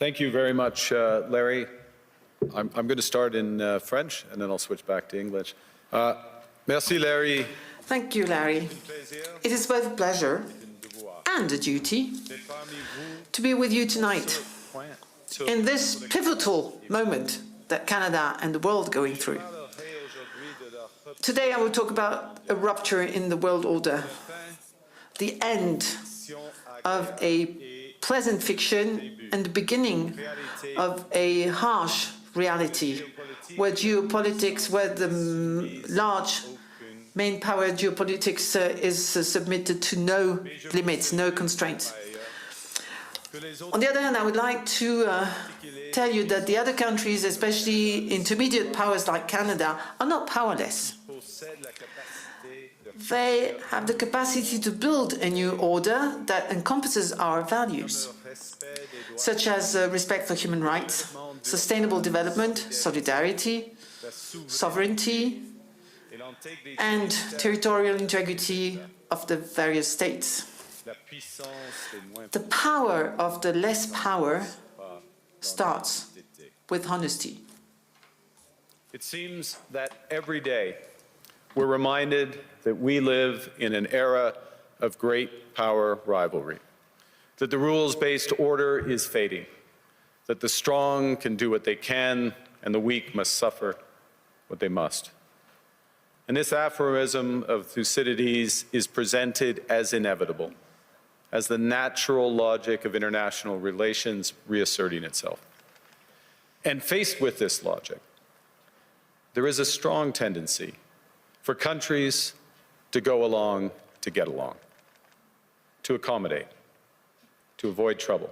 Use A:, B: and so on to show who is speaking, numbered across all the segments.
A: Thank you very much, Larry. I'm going to start in French, and then I'll switch back to English. Merci, Larry.
B: Thank you, Larry. It is both a pleasure and a duty to be with you tonight in this pivotal moment that Canada and the world are going through. Today I will talk about a rupture in the world order, the end of a pleasant fiction and the beginning of a harsh reality, where geopolitics, where the large main power geopolitics is submitted to no limits, no constraints. On the other hand, I would like to tell you that the other countries, especially intermediate powers like Canada, are not powerless. They have the capacity to build a new order that encompasses our values, such as respect for human rights, sustainable development, solidarity, sovereignty, and territorial integrity of the various states. The power of the less power starts with honesty.
A: It seems that every day we're reminded that we live in an era of great power rivalry, that the rules-based order is fading, that the strong can do what they can and the weak must suffer what they must. And this aphorism of Thucydides is presented as inevitable, as the natural logic of international relations reasserting itself. And faced with this logic, there is a strong tendency for countries to go along to get along, to accommodate, to avoid trouble,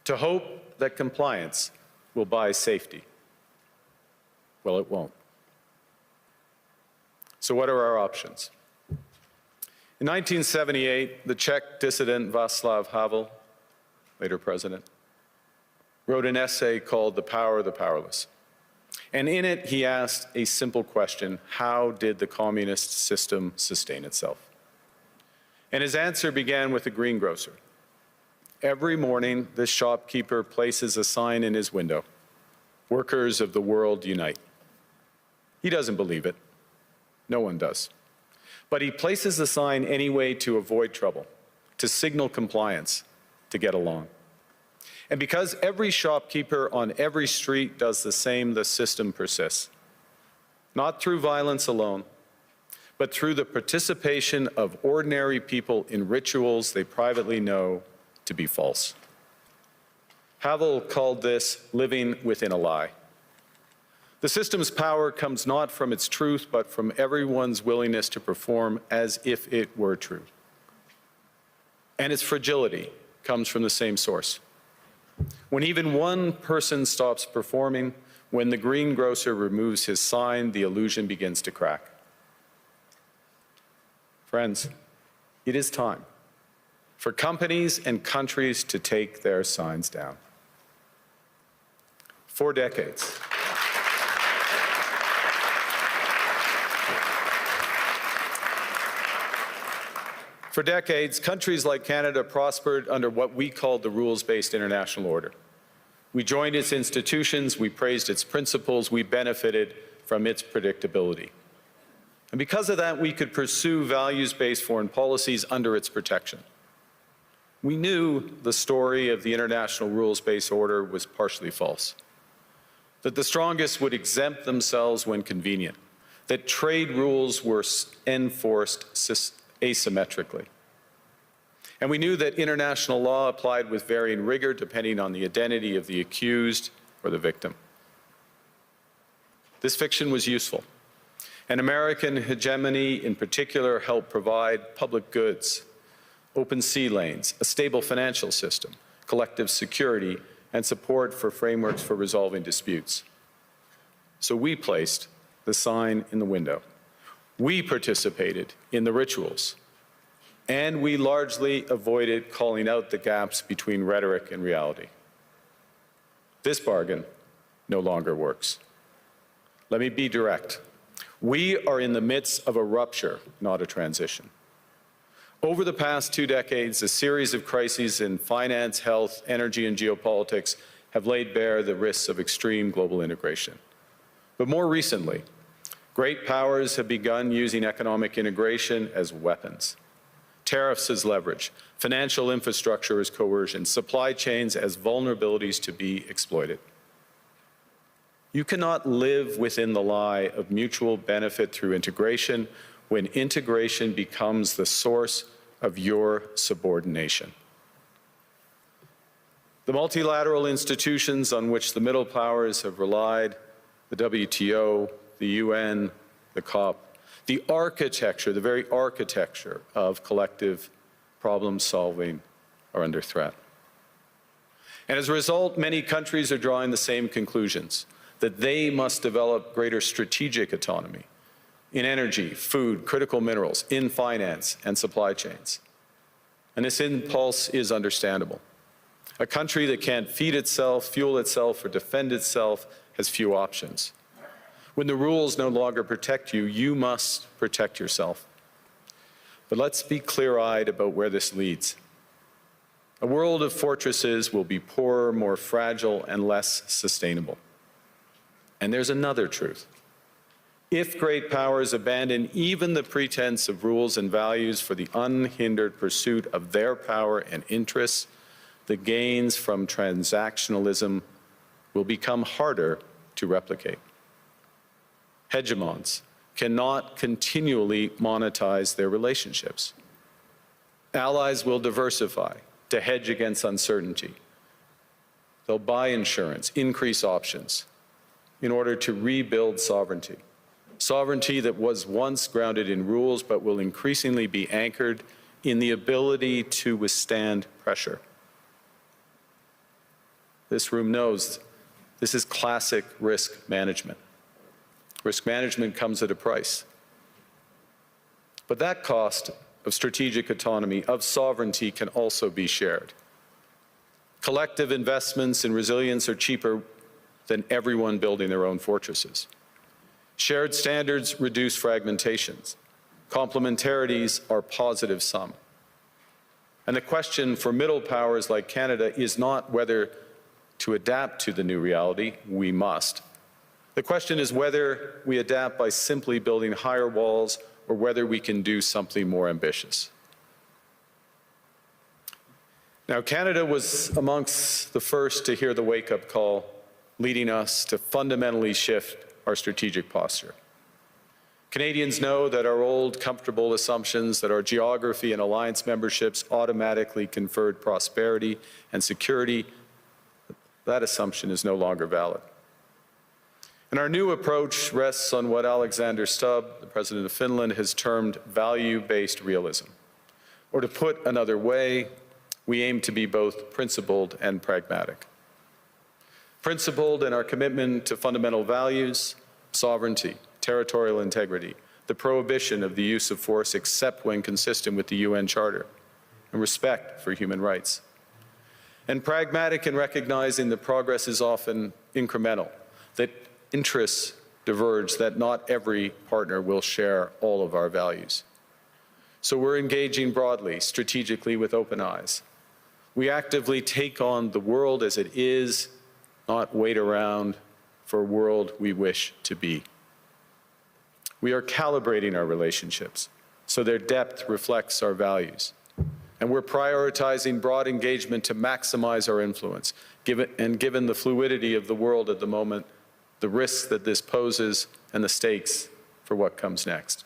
A: to hope that compliance will buy safety. Well, it won't. So what are our options? In 1978, the Czech dissident Václav Havel, later president, wrote an essay called The Power of the Powerless. And in it, he asked a simple question: how did the communist system sustain itself? And his answer began with a greengrocer. Every morning, this shopkeeper places a sign in his window: "Workers of the world unite." He doesn't believe it. No one does. But he places the sign anyway to avoid trouble, to signal compliance, to get along. And because every shopkeeper on every street does the same, the system persists. Not through violence alone, but through the participation of ordinary people in rituals they privately know to be false. Havel called this living within a lie. The system's power comes not from its truth, but from everyone's willingness to perform as if it were true. And its fragility comes from the same source. When even one person stops performing, when the greengrocer removes his sign, the illusion begins to crack. Friends, it is time for companies and countries to take their signs down. For decades, countries like Canada prospered under what we called the rules-based international order. We joined its institutions, we praised its principles, we benefited from its predictability. And because of that, we could pursue values-based foreign policies under its protection. We knew the story of the international rules-based order was partially false, that the strongest would exempt themselves when convenient, that trade rules were enforced asymmetrically. And we knew that international law applied with varying rigor depending on the identity of the accused or the victim. This fiction was useful, and American hegemony in particular helped provide public goods, open sea lanes, a stable financial system, collective security, and support for frameworks for resolving disputes. So we placed the sign in the window. We participated in the rituals, and we largely avoided calling out the gaps between rhetoric and reality. This bargain no longer works. Let me be direct. We are in the midst of a rupture, not a transition. Over the past 2 decades, a series of crises in finance, health, energy, and geopolitics have laid bare the risks of extreme global integration. But more recently, great powers have begun using economic integration as weapons. Tariffs as leverage, financial infrastructure as coercion, supply chains as vulnerabilities to be exploited. You cannot live within the lie of mutual benefit through integration when integration becomes the source of your subordination. The multilateral institutions on which the middle powers have relied, the WTO, the UN, the COP, the architecture, the very architecture of collective problem solving are under threat. And as a result, many countries are drawing the same conclusions, that they must develop greater strategic autonomy in energy, food, critical minerals, in finance and supply chains. And this impulse is understandable. A country that can't feed itself, fuel itself, or defend itself has few options. When the rules no longer protect you, you must protect yourself. But let's be clear-eyed about where this leads. A world of fortresses will be poorer, more fragile, and less sustainable. And there's another truth. If great powers abandon even the pretense of rules and values for the unhindered pursuit of their power and interests, the gains from transactionalism will become harder to replicate. Hegemons cannot continually monetize their relationships. Allies will diversify to hedge against uncertainty. They'll buy insurance, increase options in order to rebuild sovereignty. Sovereignty that was once grounded in rules but will increasingly be anchored in the ability to withstand pressure. This room knows this is classic risk management. Risk management comes at a price. But that cost of strategic autonomy, of sovereignty, can also be shared. Collective investments in resilience are cheaper than everyone building their own fortresses. Shared standards reduce fragmentations. Complementarities are positive sum. And the question for middle powers like Canada is not whether to adapt to the new reality. We must. The question is whether we adapt by simply building higher walls or whether we can do something more ambitious. Now, Canada was amongst the first to hear the wake-up call, leading us to fundamentally shift our strategic posture. Canadians know that our old, comfortable assumptions that our geography and alliance memberships automatically conferred prosperity and security, that assumption is no longer valid. And our new approach rests on what Alexander Stubb, the President of Finland, has termed value-based realism. Or to put another way, we aim to be both principled and pragmatic. Principled in our commitment to fundamental values, sovereignty, territorial integrity, the prohibition of the use of force except when consistent with the UN Charter, and respect for human rights. And pragmatic in recognizing that progress is often incremental, that interests diverge, that not every partner will share all of our values. So we're engaging broadly, strategically, with open eyes. We actively take on the world as it is, not wait around for a world we wish to be. We are calibrating our relationships so their depth reflects our values. And we're prioritizing broad engagement to maximize our influence, given the fluidity of the world at the moment, the risks that this poses, and the stakes for what comes next.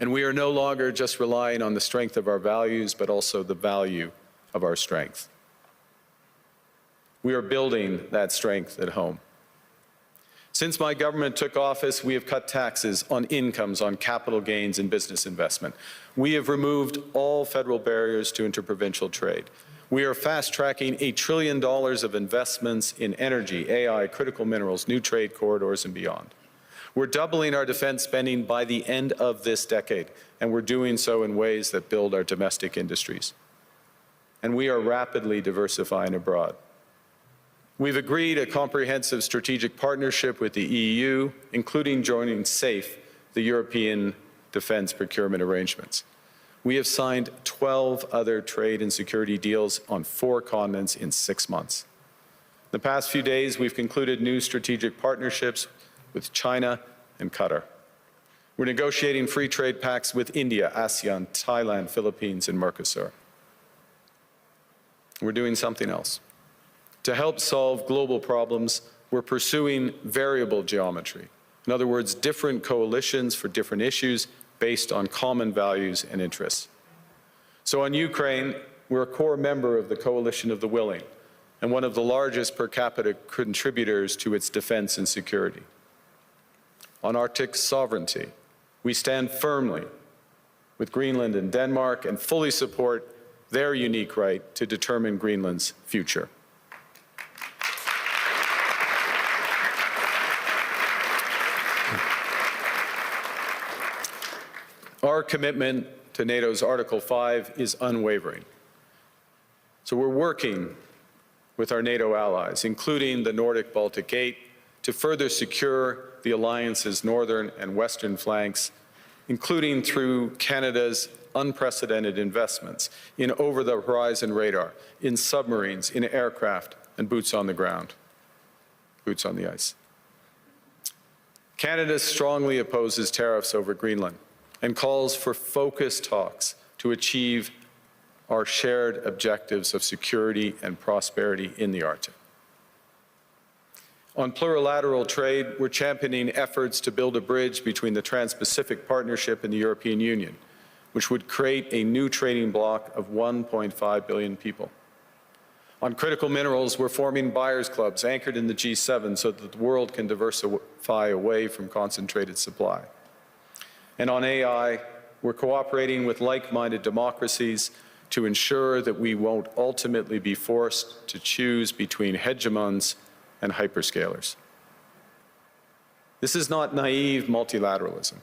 A: And we are no longer just relying on the strength of our values, but also the value of our strength. We are building that strength at home. Since my government took office, we have cut taxes on incomes, on capital gains, and business investment. We have removed all federal barriers to interprovincial trade. We are fast-tracking $1 trillion of investments in energy, AI, critical minerals, new trade corridors, and beyond. We're doubling our defense spending by the end of this decade, and we're doing so in ways that build our domestic industries. And we are rapidly diversifying abroad. We've agreed a comprehensive strategic partnership with the EU, including joining SAFE, the European Defence Procurement Arrangements. We have signed 12 other trade and security deals on 4 continents in 6 months. The past few days, we've concluded new strategic partnerships with China and Qatar. We're negotiating free trade pacts with India, ASEAN, Thailand, Philippines, and Mercosur. We're doing something else. To help solve global problems, we're pursuing variable geometry. In other words, different coalitions for different issues based on common values and interests. So on Ukraine, we're a core member of the Coalition of the Willing and one of the largest per capita contributors to its defense and security. On Arctic sovereignty, we stand firmly with Greenland and Denmark and fully support their unique right to determine Greenland's future. Our commitment to NATO's Article 5 is unwavering. So we're working with our NATO allies, including the Nordic-Baltic Gate, to further secure the alliance's northern and western flanks, including through Canada's unprecedented investments in over-the-horizon radar, in submarines, in aircraft, and boots on the ground, boots on the ice. Canada strongly opposes tariffs over Greenland and calls for focused talks to achieve our shared objectives of security and prosperity in the Arctic. On plurilateral trade, we're championing efforts to build a bridge between the Trans-Pacific Partnership and the European Union, which would create a new trading bloc of 1.5 billion people. On critical minerals, we're forming buyers' clubs anchored in the G7 so that the world can diversify away from concentrated supply. And on AI, we're cooperating with like-minded democracies to ensure that we won't ultimately be forced to choose between hegemons and hyperscalers. This is not naive multilateralism,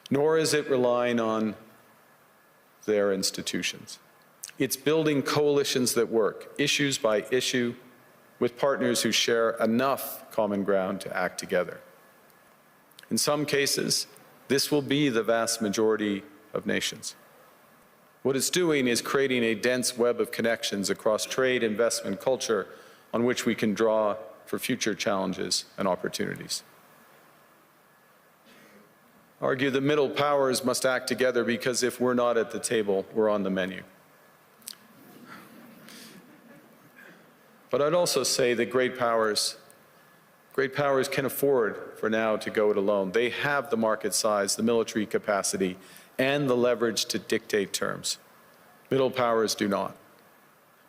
A: nor is it relying on their institutions. It's building coalitions that work, issues by issue, with partners who share enough common ground to act together. In some cases, this will be the vast majority of nations. What it's doing is creating a dense web of connections across trade, investment, culture, on which we can draw for future challenges and opportunities. Argue the middle powers must act together because if we're not at the table, we're on the menu. But I'd also say that great powers can afford for now to go it alone. They have the market size, the military capacity, and the leverage to dictate terms. Middle powers do not.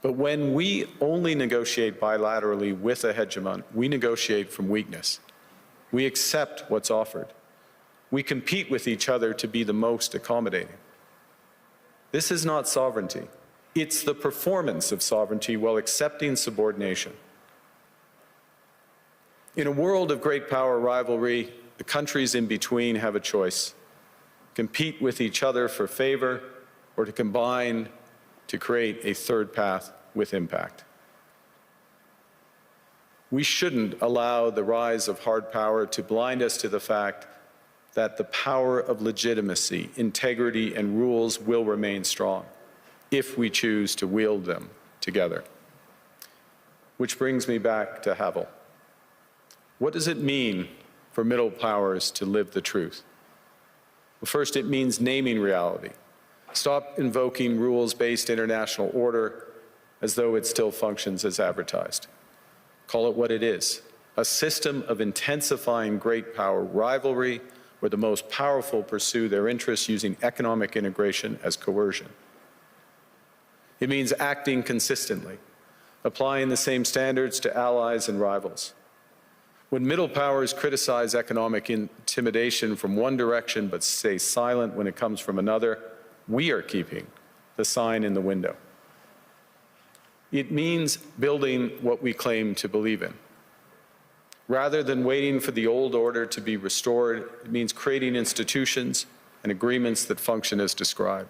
A: But when we only negotiate bilaterally with a hegemon, we negotiate from weakness. We accept what's offered. We compete with each other to be the most accommodating. This is not sovereignty. It's the performance of sovereignty while accepting subordination. In a world of great power rivalry, the countries in between have a choice: compete with each other for favor, or to combine to create a third path with impact. We shouldn't allow the rise of hard power to blind us to the fact that the power of legitimacy, integrity, and rules will remain strong if we choose to wield them together. Which brings me back to Havel. What does it mean for middle powers to live the truth? Well, first, it means naming reality. Stop invoking rules-based international order as though it still functions as advertised. Call it what it is: a system of intensifying great power rivalry where the most powerful pursue their interests using economic integration as coercion. It means acting consistently, applying the same standards to allies and rivals. When middle powers criticize economic intimidation from one direction but stay silent when it comes from another, we are keeping the sign in the window. It means building what we claim to believe in. Rather than waiting for the old order to be restored, it means creating institutions and agreements that function as described.